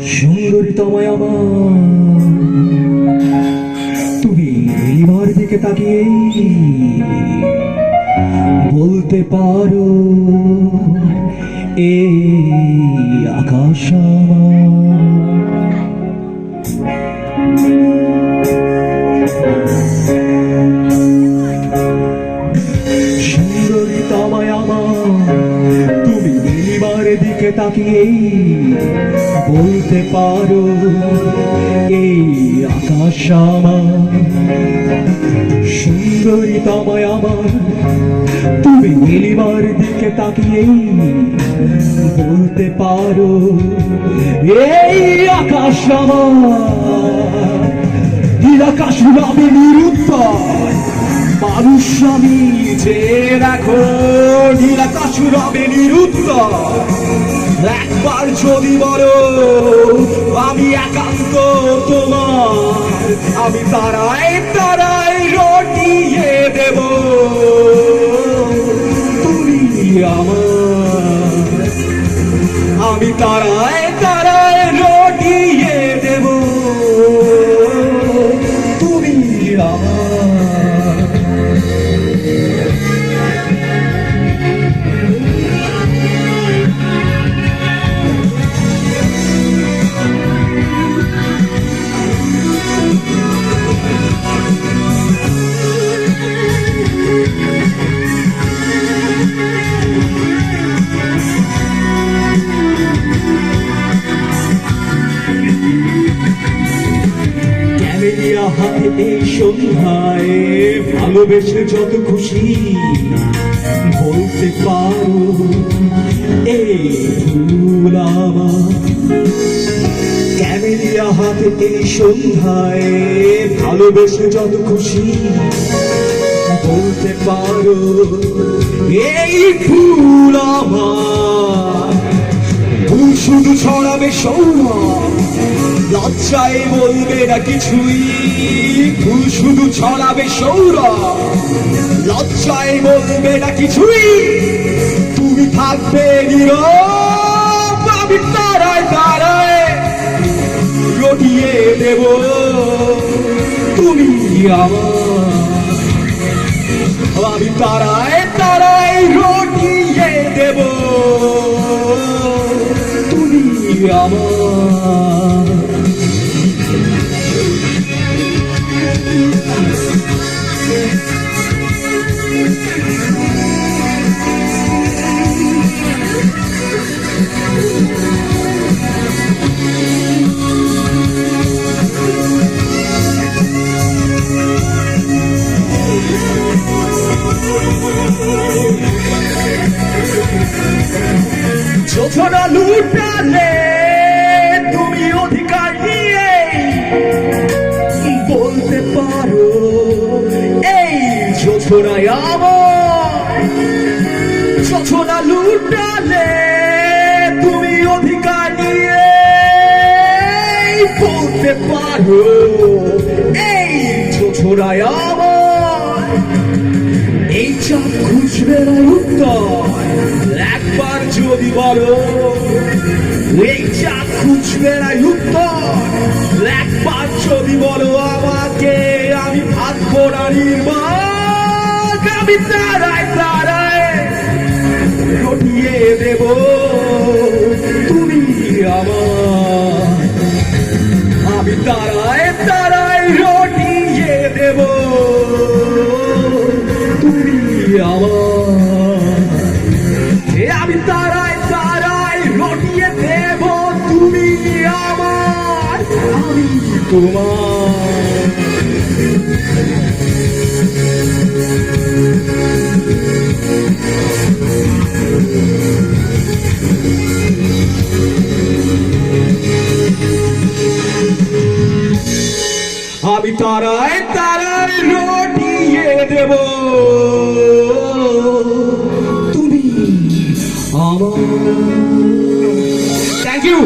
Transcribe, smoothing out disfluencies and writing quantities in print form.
সুন্দরী তোমায় আমার, তুমি নীলিমার দিকে তাকিয়ে বলতে পারো এই আকাশ সুন্দরী তোমায় আমার, তুমি নীলিমার দিকে তাকিয়ে বলতে পারো এই আকাশ আমার। সুন্দরী তোমায় আমার, তুমি নীলিমার দিকে তাকিয়ে বলতে পারো এই আকাশ আমার। নীলাকাশ রবে নিরুত্তর, মানুষ আমি যে দেখো নীলাকাশ রবে নিরুত্তর। একবার যদি বলো আমি একান্ত তোমার, আমি তারায় তারায় রটিয়ে দেব তুমি আমার। আমি তারায় তারায় রটিয়ে দেব তুমি আমার। হাতে এই সন্ধ্যায় ভালোবেসে যত খুশি বলতে পারো এই ফুল আমার। ক্যামেলিয়া হাতে এই সন্ধ্যায় ভালোবেসে যত খুশি বলতে পারো এই ফুল আমার। ফুল শুধু ছড়াবে সৌরভ, লজ্জায় বলবে না কিছুই। ফুল শুধু ছড়াবে সৌরভ, লজ্জায় বলবে না কিছুই। তুমি থাকবে নীরব, আমি তারায় তারায় রটিয়ে দেব তুমি আমার। আমি তারায় তারায় রটিয়ে দেব তুমি আমার। যোজনা লুটালে তুমি অধিকার নিয়ে বলতে পারো এই যোজনায় আমার। যোজনা লুটালে তুমি অধিকার নিয়ে বলতে পারো এই যোজনায় আমার। এই চাঁদ খুঁজবে না উত্তর, একবার যদি বলো এই চাঁদ খুঁজবে না উত্তর। একবার যদি বলো আমাকে, আমি ভাববো না নির্বাক। আমি তারায় তারায় রটিয়ে দেব তুমি আমার। আমি তারায় তারায় রটিয়ে দেব তুমি আমার। আমি তারায় তারায় রটিয়ে দেব তুমি আমার। আমি তোমার। আমি তারায় তারায় রটিয়ে দেব তুমি আমার। Thank you.